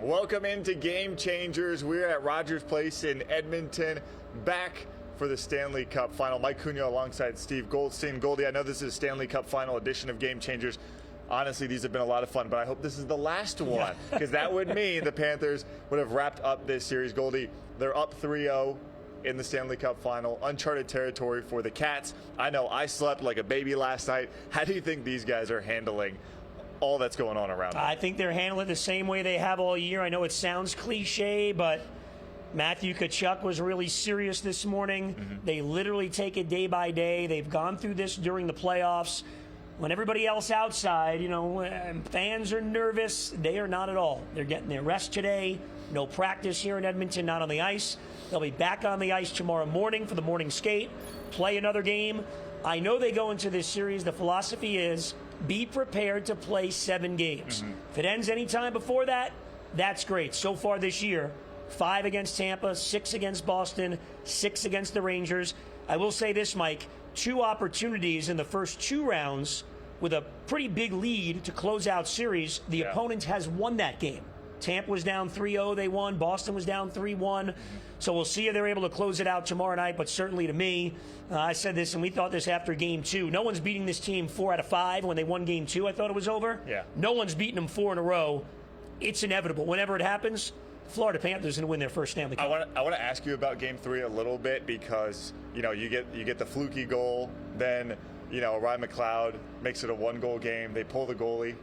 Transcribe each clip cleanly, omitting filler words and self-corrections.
Welcome into Game Changers. We're at Rogers Place in Edmonton, back for the Stanley Cup final. Mike Cunha alongside Steve Goldstein. Goldie, I know this is Stanley Cup final edition of Game Changers. Honestly, these have been a lot of fun, but I hope this is the last one, because that would mean the Panthers would have wrapped up this series. Goldie, they're up 3-0 in the Stanley Cup final. Uncharted territory for the Cats. I know I slept like a baby last night. How do you think these guys are handling all that's going on around them? I think they're handling it the same way they have all year. I know it sounds cliche, but Matthew Tkachuk was really serious this morning. They literally take it day by day. They've gone through this during the playoffs. When everybody else outside, fans are nervous, they are not at all. They're getting their rest today. No practice here in Edmonton, not on the ice. They'll be back on the ice tomorrow morning for the morning skate, play another game. I know they go into this series, the philosophy is be prepared to play 7 games. If it ends any time before that, that's great. So far this year, 5 against Tampa, 6 against Boston, 6 against the Rangers. I will say this, Mike, 2 opportunities in the first 2 rounds with a pretty big lead to close out series. The opponent has won that game. Tampa was down 3-0, they won. Boston was down 3-1. So we'll see if they're able to close it out tomorrow night, but certainly to me, I said this and we thought this after Game 2. No one's beating this team 4 out of 5. When they won Game 2, I thought it was over. No one's beating them 4 in a row. It's inevitable. Whenever it happens, Florida Panthers going to win their first Stanley Cup. I want to ask you about Game 3 a little bit, because you get the fluky goal, then Ryan McLeod makes it a 1-goal game. They pull the goalie,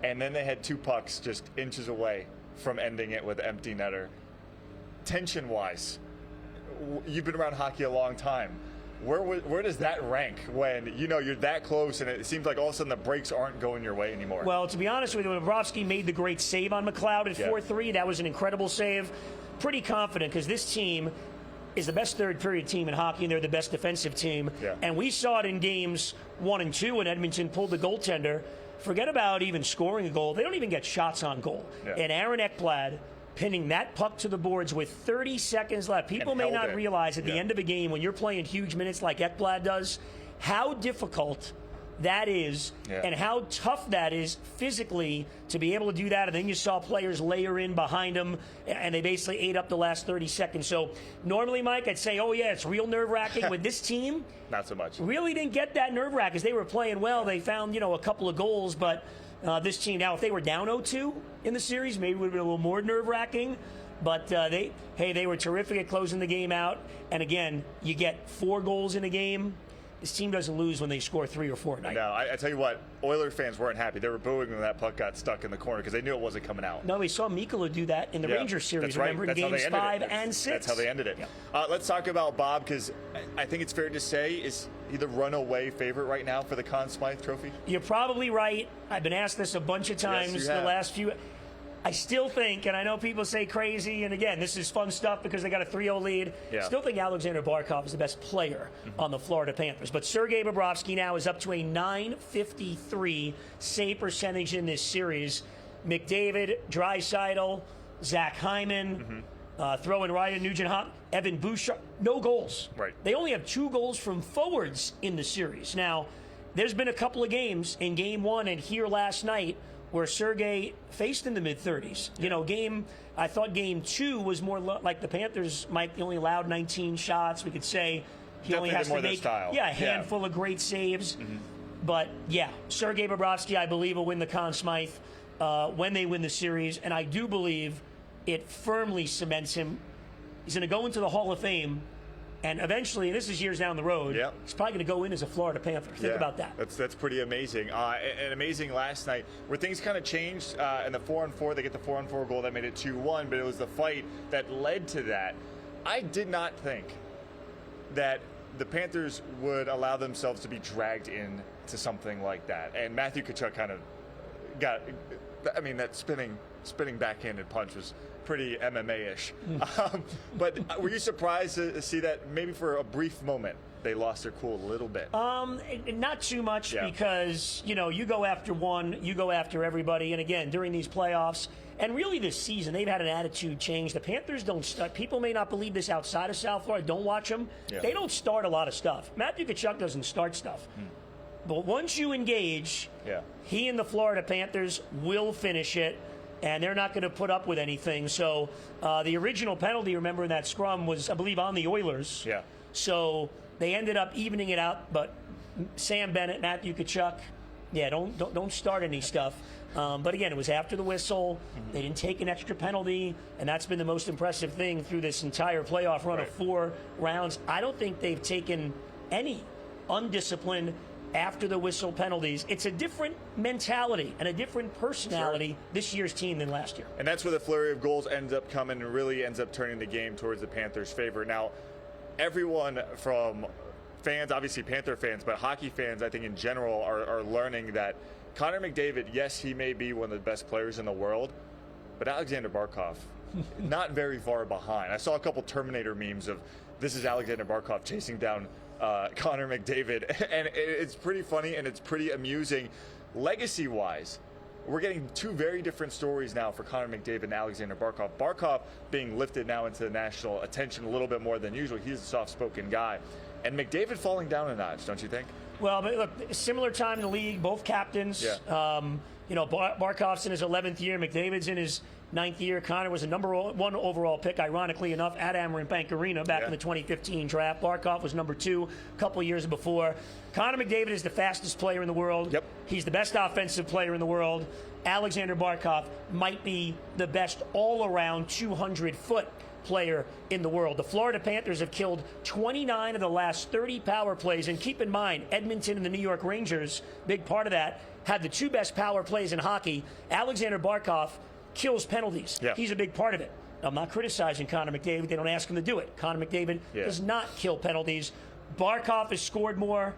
and then they had 2 pucks just inches away from ending it with empty netter. Tension-wise, you've been around hockey a long time. Where does that rank when you're that close and it seems like all of a sudden the breaks aren't going your way anymore? Well, to be honest with you, when Bobrovsky made the great save on McLeod at 4-3, that was an incredible save. Pretty confident, because this team is the best third-period team in hockey, and they're the best defensive team. And we saw it in games 1 and 2 when Edmonton pulled the goaltender. Forget about even scoring a goal. They don't even get shots on goal. And Aaron Ekblad pinning that puck to the boards with 30 seconds left. People may not realize at the end of a game, when you're playing huge minutes like Ekblad does, how difficult that is and how tough that is physically to be able to do that. And then you saw players layer in behind them, and they basically ate up the last 30 seconds. So normally, Mike, I'd say, it's real nerve-wracking. With this team, not so much. Really didn't get that nerve-wracking, because they were playing well. They found, a couple of goals, but this team now, if they were down 0-2 in the series, maybe it would have been a little more nerve-wracking. But they were terrific at closing the game out. And again, you get 4 goals in a game. This team doesn't lose when they score 3 or 4 a night. No, I tell you what, Oilers fans weren't happy. They were booing when that puck got stuck in the corner, because they knew it wasn't coming out. No, we saw Mikula do that in the Rangers series, remember, in games 5 and 6. That's how they ended it. Let's talk about Bob, because I think it's fair to say, is he the runaway favorite right now for the Conn Smythe Trophy? You're probably right. I've been asked this a bunch of times the last few. I still think, and I know people say crazy, and again, this is fun stuff because they got a 3-0 lead. Still think Alexander Barkov is the best player on the Florida Panthers. But Sergei Bobrovsky now is up to a .953 save percentage in this series. McDavid, Draisaitl, Zach Hyman, throwing Ryan Nugent-Hopkins, Evan Bouchard, no goals. They only have 2 goals from forwards in the series. Now, there's been a couple of games in Game 1 and here last night where Sergei faced in the mid-30s. I thought Game 2 was more like the Panthers. Mike only allowed 19 shots. We could say he only has to make a handful of great saves. But, Sergei Bobrovsky, I believe, will win the Conn Smythe when they win the series. And I do believe it firmly cements him. He's going to go into the Hall of Fame. And eventually, this is years down the road, he's probably going to go in as a Florida Panther. Think about that. That's pretty amazing. And amazing last night, where things kind of changed in the 4-on-4. They get the 4-on-4 goal that made it 2-1, but it was the fight that led to that. I did not think that the Panthers would allow themselves to be dragged into something like that. And Matthew Tkachuk kind of got, that spinning backhanded punch was pretty MMA-ish. But were you surprised to see that maybe for a brief moment they lost their cool a little bit? Not too much, because, you go after one, you go after everybody. And again, during these playoffs, and really this season, they've had an attitude change. The Panthers don't start. People may not believe this outside of South Florida. Don't watch them. They don't start a lot of stuff. Matthew Tkachuk doesn't start stuff. But once you engage, he and the Florida Panthers will finish it. and they're not going to put up with anything. So the original penalty, remember, in that scrum was, I believe, on the Oilers. Yeah. So they ended up evening it out, but Sam Bennett, Matthew Tkachuk, yeah, don't start any stuff. But again, it was after the whistle. They didn't take an extra penalty, and that's been the most impressive thing through this entire playoff run of 4 rounds. I don't think they've taken any undisciplined after the whistle penalties. It's a different mentality and a different personality this year's team than last year. And that's where the flurry of goals ends up coming and really ends up turning the game towards the Panthers' favor. Now, everyone from fans, obviously Panther fans, but hockey fans, I think in general, are learning that Connor McDavid, yes, he may be one of the best players in the world, but Alexander Barkov, not very far behind. I saw a couple Terminator memes of this is Alexander Barkov chasing down Connor McDavid, and it's pretty funny and it's pretty amusing. Legacy-wise, we're getting 2 very different stories now for Connor McDavid and Alexander Barkov. Barkov being lifted now into the national attention a little bit more than usual. He's a soft-spoken guy. And McDavid falling down a notch, don't you think? Well, but look, similar time in the league, both captains. Yeah. Barkov's in his 11th year. McDavid's in his 9th year. Connor was a number 1 overall pick, ironically enough, at Amarin Bank Arena back in the 2015 draft. Barkov was number 2 a couple of years before. Connor McDavid is the fastest player in the world. Yep. He's the best offensive player in the world. Alexander Barkov might be the best all-around 200-foot player in the world. The Florida Panthers have killed 29 of the last 30 power plays, and keep in mind, Edmonton and the New York Rangers, big part of that, had the 2 best power plays in hockey. Alexander Barkov kills penalties. Yeah. He's a big part of it. Now, I'm not criticizing Connor McDavid. They don't ask him to do it. Connor McDavid does not kill penalties. Barkov has scored more,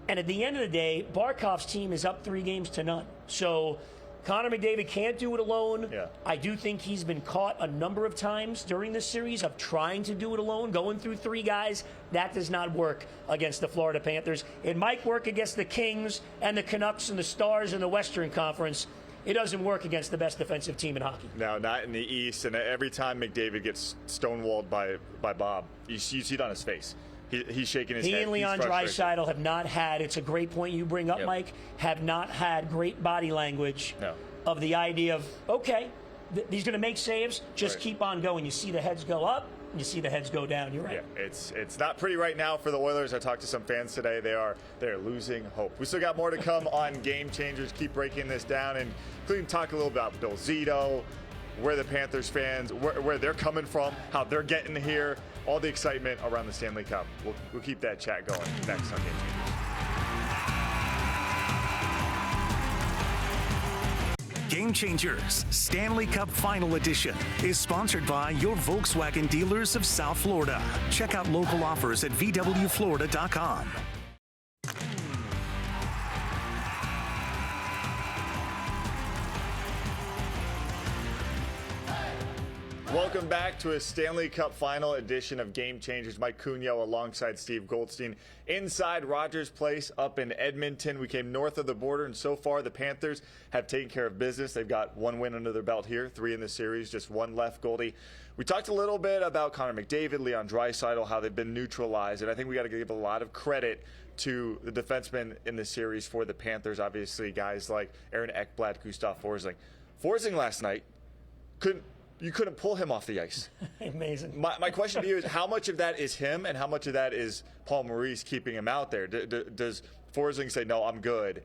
and at the end of the day, Barkov's team is up 3-0. So Connor McDavid can't do it alone. Yeah. I do think he's been caught a number of times during this series of trying to do it alone, going through 3 guys. That does not work against the Florida Panthers. It might work against the Kings and the Canucks and the Stars in the Western Conference. It doesn't work against the best defensive team in hockey. No, not in the East. And every time McDavid gets stonewalled by Bob, you see it on his face. He's shaking his head. He and Leon Draisaitl have not had, it's a great point you bring up, Mike, have not had great body language of the idea of, okay, he's going to make saves, just keep on going. You see the heads go up, and you see the heads go down. You're right. Yeah, it's not pretty right now for the Oilers. I talked to some fans today. They're losing hope. We still got more to come on Game Changers. Keep breaking this down, and including talk a little about Bill Zito, where the Panthers fans, where they're coming from, how they're getting here, all the excitement around the Stanley Cup. We'll keep that chat going next on Game Changers. Game Changers Stanley Cup Final Edition is sponsored by your Volkswagen dealers of South Florida. Check out local offers at VWFlorida.com. Welcome back to a Stanley Cup Final Edition of Game Changers. Mike Cunio alongside Steve Goldstein inside Rogers Place up in Edmonton. We came north of the border, and so far the Panthers have taken care of business. They've got 1 win under their belt here, 3 in the series, just 1 left, Goldie. We talked a little bit about Connor McDavid, Leon Draisaitl, how they've been neutralized, and I think we got to give a lot of credit to the defensemen in the series for the Panthers. Obviously, guys like Aaron Ekblad, Gustav Forsling. Forsling last night you couldn't pull him off the ice. Amazing. My question to you is, how much of that is him and how much of that is Paul Maurice keeping him out there? Does Forsling say, no, I'm good,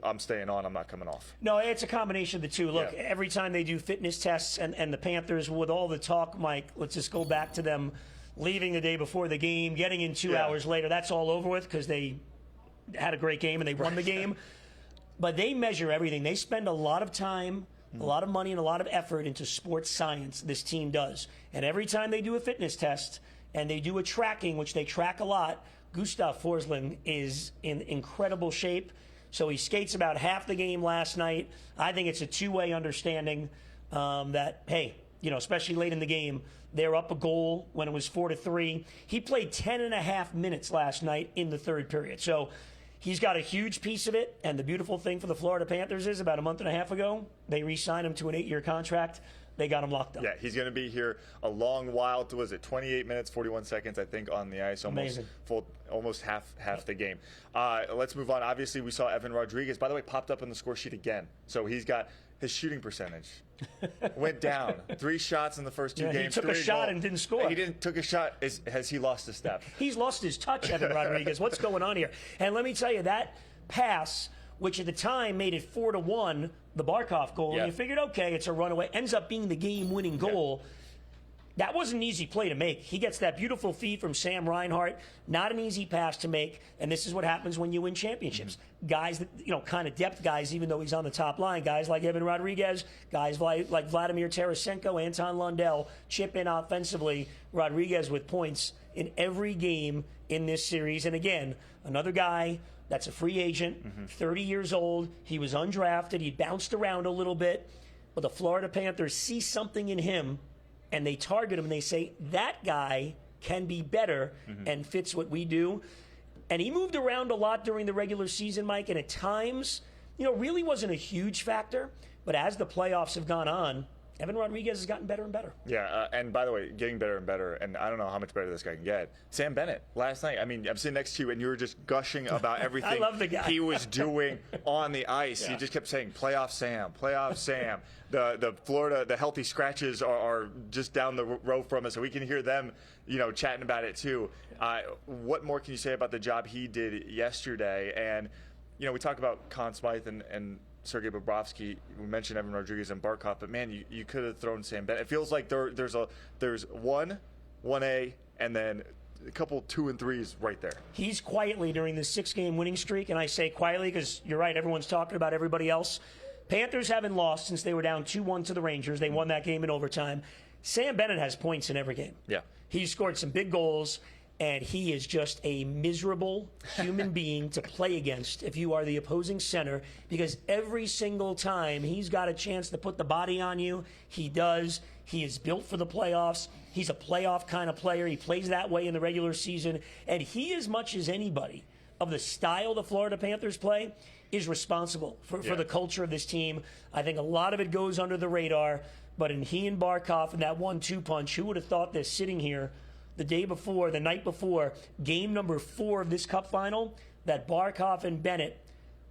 I'm staying on, I'm not coming off? No, it's a combination of the two. Look, every time they do fitness tests, and the Panthers, with all the talk, Mike, let's just go back to them leaving the day before the game, getting in 2 hours later. That's all over with because they had a great game and they won the game. But they measure everything. They spend a lot of time, a lot of money, and a lot of effort into sports science, this team does. And every time they do a fitness test and they do a tracking, which they track a lot, Gustav Forsling is in incredible shape. So he skates about half the game last night. I think it's a two-way understanding that, hey, especially late in the game, they're up a goal when it was 4-3. He played 10.5 minutes last night in the 3rd period. So he's got a huge piece of it, and the beautiful thing for the Florida Panthers is about a month and a half ago, they re-signed him to an 8-year contract. they got him locked up. Yeah, he's going to be here a long while. Was it 28 minutes, 41 seconds, I think, on the ice. Almost half the game. Let's move on. Obviously, we saw Evan Rodriguez, by the way, popped up on the score sheet again. So he's got his shooting percentage went down. 3 shots in the first 2 games. He took a shot and didn't score. He didn't took a shot. Has he lost a step? He's lost his touch, Evan Rodriguez. What's going on here? And let me tell you, that pass, which at the time made it 4-1, the Barkov goal, and you figured, okay, it's a runaway, ends up being the game-winning goal. Yeah. That wasn't an easy play to make. He gets that beautiful feed from Sam Reinhart. Not an easy pass to make, and this is what happens when you win championships. Guys that, kind of depth guys, even though he's on the top line, guys like Evan Rodriguez, guys like Vladimir Tarasenko, Anton Lundell, chip in offensively. Rodriguez with points in every game in this series. And again, another guy that's a free agent, 30 years old. He was undrafted. He bounced around a little bit. But the Florida Panthers see something in him, and they target him, and they say, that guy can be better and fits what we do. And he moved around a lot during the regular season, Mike, and at times, really wasn't a huge factor. But as the playoffs have gone on, Evan Rodriguez has gotten better and better. Yeah, and by the way, getting better and better, and I don't know how much better this guy can get. Sam Bennett, last night, I'm sitting next to you, and you were just gushing about everything I love the guy. he was doing on the ice. Yeah. You just kept saying, playoff Sam, playoff Sam. The Florida, the healthy scratches are just down the row from us, so we can hear them, chatting about it too. What more can you say about the job he did yesterday? And, we talked about Conn Smythe and Sergei Bobrovsky. We mentioned Evan Rodriguez and Barkov, but man, you could have thrown Sam Bennett. It feels like there's 1A, and then a couple 2 and 3s right there. He's quietly during this 6-game winning streak, and I say quietly because you're right, everyone's talking about everybody else. Panthers haven't lost since they were down 2-1 to the Rangers. They won that game in overtime. Sam Bennett has points in every game. Yeah. He's scored some big goals, and he is just a miserable human being to play against if you are the opposing center, because every single time he's got a chance to put the body on you, he does. He is built for the playoffs. He's a playoff kind of player. He plays that way in the regular season, and he, as much as anybody, of the style the Florida Panthers play, is responsible for the culture of this team. I think a lot of it goes under the radar, but in he and Barkov and that 1-2 punch, who would have thought this sitting here the night before, game number 4 of this Cup final, that Barkov and Bennett,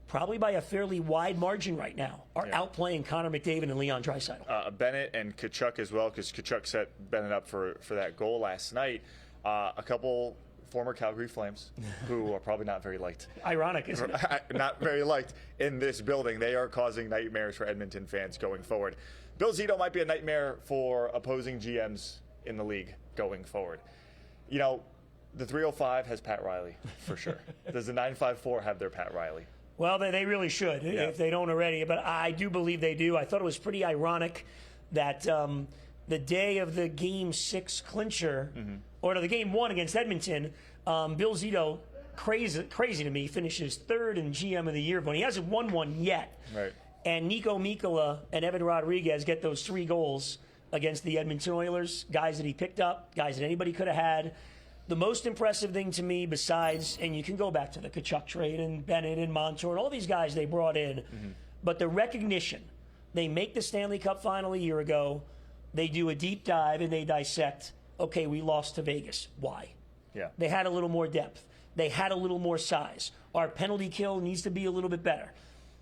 probably by a fairly wide margin right now, are outplaying Connor McDavid and Leon Draisaitl. Bennett and Tkachuk as well, because Tkachuk set Bennett up for that goal last night. A couple former Calgary Flames, who are probably not very liked. Ironic, isn't it? Not very liked in this building. They are causing nightmares for Edmonton fans going forward. Bill Zito might be a nightmare for opposing GMs in the league going forward. The 305 has Pat Riley, for sure. Does the 954 have their Pat Riley? Well, they really should, if they don't already. But I do believe they do. I thought it was pretty ironic that the day of the Game 6 clincher, or the Game 1 against Edmonton, Bill Zito, crazy to me, finishes 3rd in GM of the year, but he hasn't won one yet. Right. And Nico Mikkola and Evan Rodriguez get those 3 goals against the Edmonton Oilers, guys that he picked up, guys that anybody could have had. The most impressive thing to me, besides, and you can go back to the Tkachuk trade and Bennett and Montour and all these guys they brought in, but the recognition. They make the Stanley Cup final a year ago. They do a deep dive and they dissect, okay, we lost to Vegas. Why? Yeah. They had a little more depth. They had a little more size. Our penalty kill needs to be a little bit better.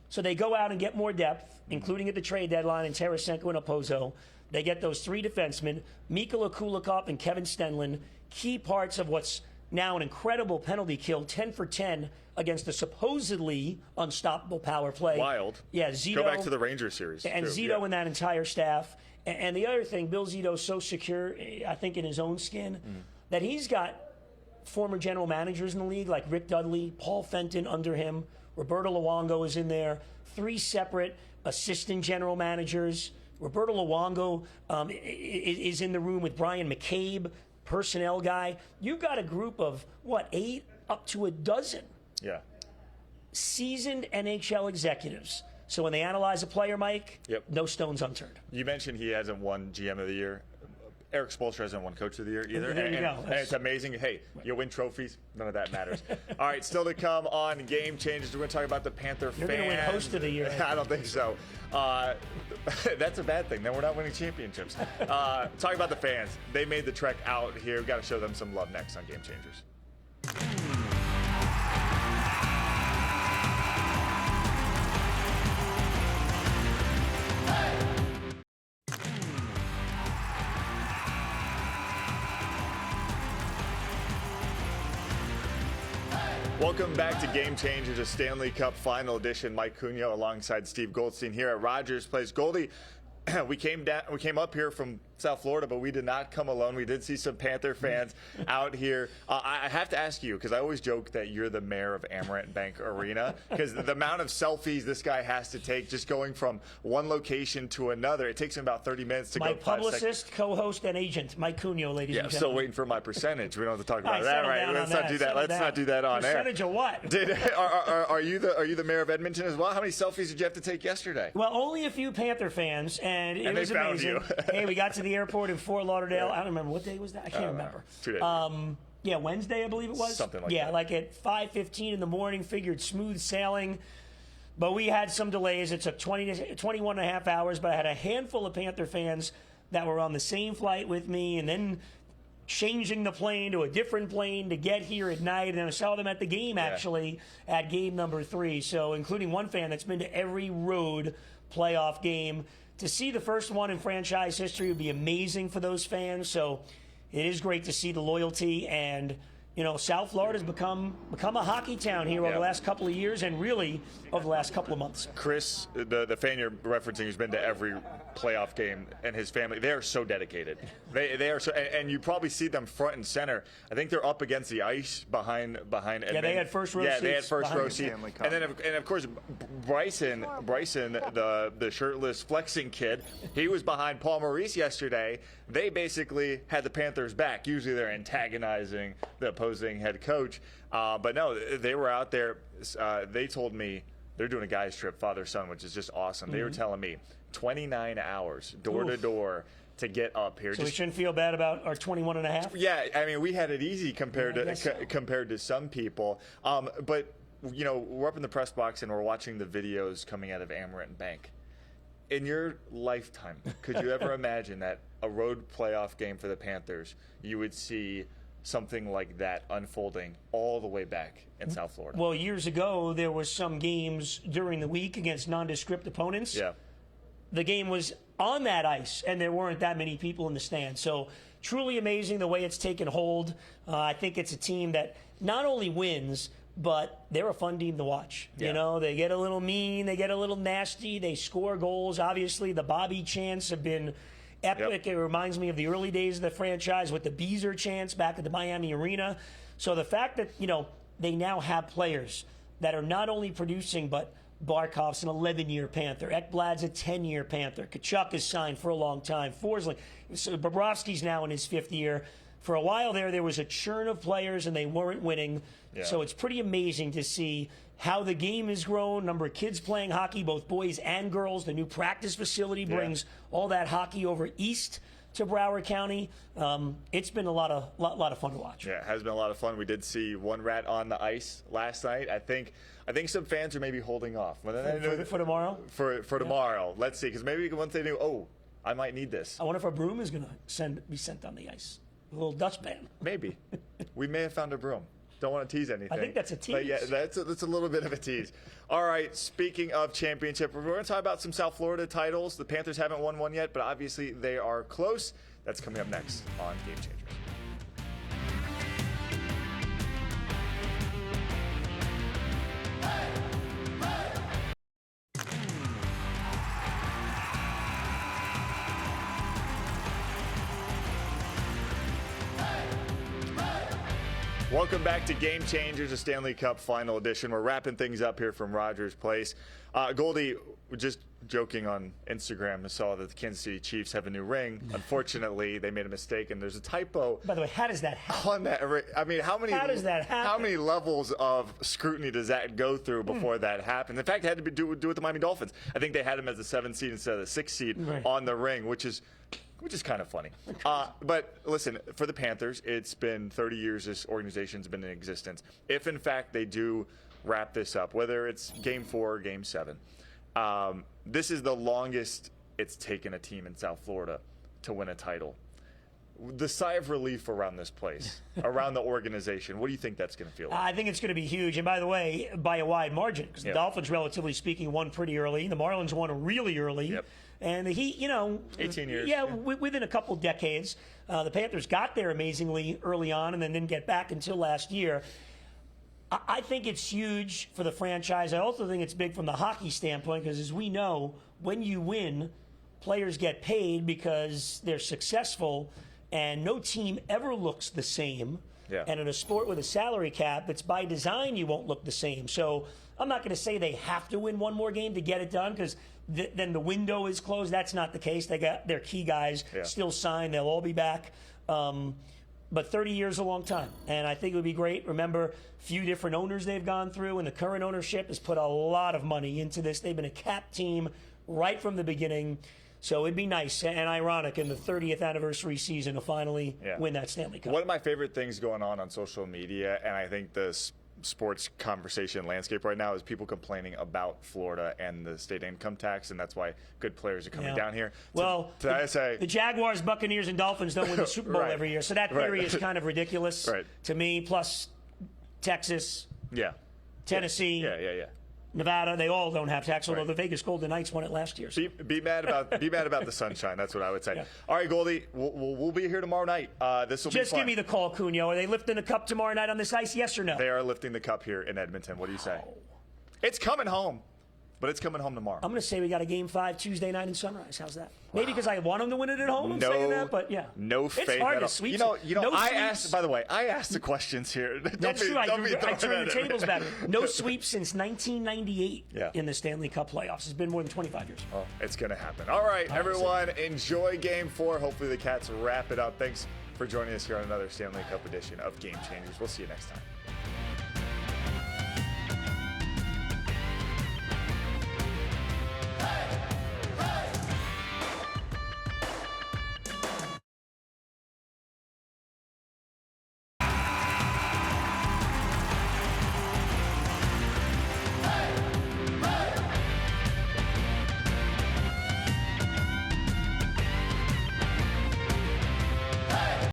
So they go out and get more depth, including at the trade deadline in Tarasenko and Opozo. They get those 3 defensemen, Mikkola Kulikov and Kevin Stenlund, key parts of what's now an incredible penalty kill, 10 for 10 against the supposedly unstoppable power play. Wild. Yeah, Zito. Go back to the Rangers series. And too. Zito and that entire staff. And the other thing, Bill Zito's so secure, I think, in his own skin, that he's got former general managers in the league like Rick Dudley, Paul Fenton under him, Roberto Luongo is in there, 3 separate assistant general managers. Roberto Luongo is in the room with Brian McCabe, personnel guy. You've got a group of, 8 up to a dozen seasoned NHL executives. So when they analyze a player, Mike, no stones unturned. You mentioned he hasn't won GM of the year. Eric Spoelstra hasn't won Coach of the Year either. There you go. And it's amazing. Hey, you win trophies. None of that matters. All right, still to come on Game Changers. We're going to talk about the Panther You're fans. going to win Host of the Year. I don't think so. That's a bad thing. Then we're not winning championships. Talk about the fans. They made the trek out here. We've got to show them some love next on Game Changers. Welcome back to Game Changers, a Stanley Cup Final Edition. Mike Cunha alongside Steve Goldstein here at Rogers Place. Goldie, we came up here from South Florida, but we did not come alone. We did see some Panther fans out here. I have to ask you, because I always joke that you're the mayor of Amarant Bank Arena, because the amount of selfies this guy has to take just going from one location to another, it takes him about 30 minutes to My go. My publicist, co-host, and agent, Mike Cunha, ladies and I'm gentlemen. still waiting for my percentage. We don't have to talk about that, settle right? down Let's on not that. do that. Settle Let's down. not do that on air. Percentage of what? Are you the mayor of Edmonton as well? How many selfies did you have to take yesterday? Well, only a few Panther fans, and it was they found amazing. you. Hey, we got to the airport in Fort Lauderdale. I don't remember what day was that. I can't remember. 2 days. Yeah, Wednesday, I believe it was. Something like yeah, that. like at 5:15 in the morning. Figured smooth sailing, but we had some delays. It took 21 and a half hours, but I had a handful of Panther fans that were on the same flight with me, and then changing the plane to a different plane to get here at night. And I saw them at the game, actually, at game number 3. So including one fan that's been to every road playoff game. To see the first one in franchise history would be amazing for those fans. So it is great to see the loyalty. And, you know, South Florida's become a hockey town here over the last couple of years and really over the last couple of months. Chris, the fan you're referencing, who's been to every playoff game, and his family, they are so dedicated. They are so, and you probably see them front and center. I think they're up against the ice behind Edmonton. Yeah, they had first row seats. Yeah, they had first row seats. Stanley Cup. And of course, Bryson, the shirtless flexing kid, he was behind Paul Maurice yesterday. They basically had the Panthers back. Usually they're antagonizing the opposing head coach. But no, they were out there. They told me they're doing a guys trip, father-son, which is just awesome. They were telling me 29 hours door to door to get up here. So we shouldn't feel bad about our 21 and a half? Yeah, I mean, we had it easy compared to some people. But, you know, we're up in the press box and we're watching the videos coming out of Amarant Bank. In your lifetime, could you ever imagine that a road playoff game for the Panthers, you would see something like that unfolding all the way back in South Florida? Well, years ago, there was some games during the week against nondescript opponents. Yeah. The game was on that ice, and there weren't that many people in the stands. So truly amazing the way it's taken hold. I think it's a team that not only wins, but they're a fun team to watch. Yeah. You know, they get a little mean, they get a little nasty, they score goals. Obviously, the Bobby chants have been epic. It reminds me of the early days of the franchise with the Beezer chants back at the Miami Arena. So the fact that, you know, they now have players that are not only producing, but Barkov's an 11-year Panther. Ekblad's a 10-year Panther. Kachuk is signed for a long time. Forsling. So Bobrovsky's now in his 5th year. For a while there was a churn of players, and they weren't winning. Yeah. So it's pretty amazing to see how the game has grown, number of kids playing hockey, both boys and girls. The new practice facility brings all that hockey over east to Broward County. It's been a lot of fun to watch. Yeah, it has been a lot of fun. We did see one rat on the ice last night. I think some fans are maybe holding off. For tomorrow? For tomorrow. Let's see, because maybe once they knew, I might need this. I wonder if a broom is going to be sent on the ice. A little dustpan. Maybe. We may have found a broom. Don't want to tease anything. I think that's a tease. But yeah, that's a little bit of a tease. All right, speaking of championship, we're going to talk about some South Florida titles. The Panthers haven't won one yet, but obviously they are close. That's coming up next on Game Changers. Welcome back to Game Changers, a Stanley Cup Final Edition. We're wrapping things up here from Rogers Place. Goldie, just joking on Instagram, I saw that the Kansas City Chiefs have a new ring. Unfortunately, they made a mistake, and there's a typo. By the way, how does that happen? On that ring. I mean, how does that happen? How many levels of scrutiny does that go through before that happens? In fact, it had to do with the Miami Dolphins. I think they had them as a 7th seed instead of the 6th seed on the ring, which is which is kind of funny. But listen, for the Panthers, it's been 30 years this organization's been in existence. If, in fact, they do wrap this up, whether it's Game 4 or Game 7, this is the longest it's taken a team in South Florida to win a title. The sigh of relief around this place, around the organization, what do you think that's going to feel like? I think it's going to be huge. And by the way, by a wide margin, because the Dolphins, relatively speaking, won pretty early. The Marlins won really early. Yep. And the Heat, 18 years. Yeah, within a couple decades. The Panthers got there amazingly early on and then didn't get back until last year. I think it's huge for the franchise. I also think it's big from the hockey standpoint because, as we know, when you win, players get paid because they're successful. And no team ever looks the same. Yeah. And in a sport with a salary cap, it's by design you won't look the same. So I'm not going to say they have to win one more game to get it done because then the window is closed. That's not the case. They got their key guys still signed. They'll all be back. But 30 years is a long time. And I think it would be great. Remember, a few different owners they've gone through, and the current ownership has put a lot of money into this. They've been a cap team right from the beginning. So it'd be nice and ironic in the 30th anniversary season to finally win that Stanley Cup. One of my favorite things going on social media, and I think the sports conversation landscape right now, is people complaining about Florida and the state income tax, and that's why good players are coming down here. Well, the Jaguars, Buccaneers, and Dolphins don't win the Super Bowl every year, so that theory is kind of ridiculous to me, plus Texas, Tennessee. Nevada, they all don't have tax, although the Vegas Golden Knights won it last year. So. Be mad about the sunshine. That's what I would say. All right, Goldie, we'll be here tomorrow night. This will be fun. Just give me the call, Cunio. Are they lifting the cup tomorrow night on this ice? Yes or no? They are lifting the cup here in Edmonton. What do you say? It's coming home, but it's coming home tomorrow. I'm going to say we got a Game 5 Tuesday night in Sunrise. How's that? Maybe because I want them to win it at home. I'm saying that, but no faith. It's hard to sweep. I asked. By the way, I asked the questions here. That's true. I turned the tables back. No sweep since 1998 in the Stanley Cup playoffs. It's been more than 25 years. Oh, it's going to happen. All right, everyone, enjoy Game 4. Hopefully the Cats wrap it up. Thanks for joining us here on another Stanley Cup edition of Game Changers. We'll see you next time.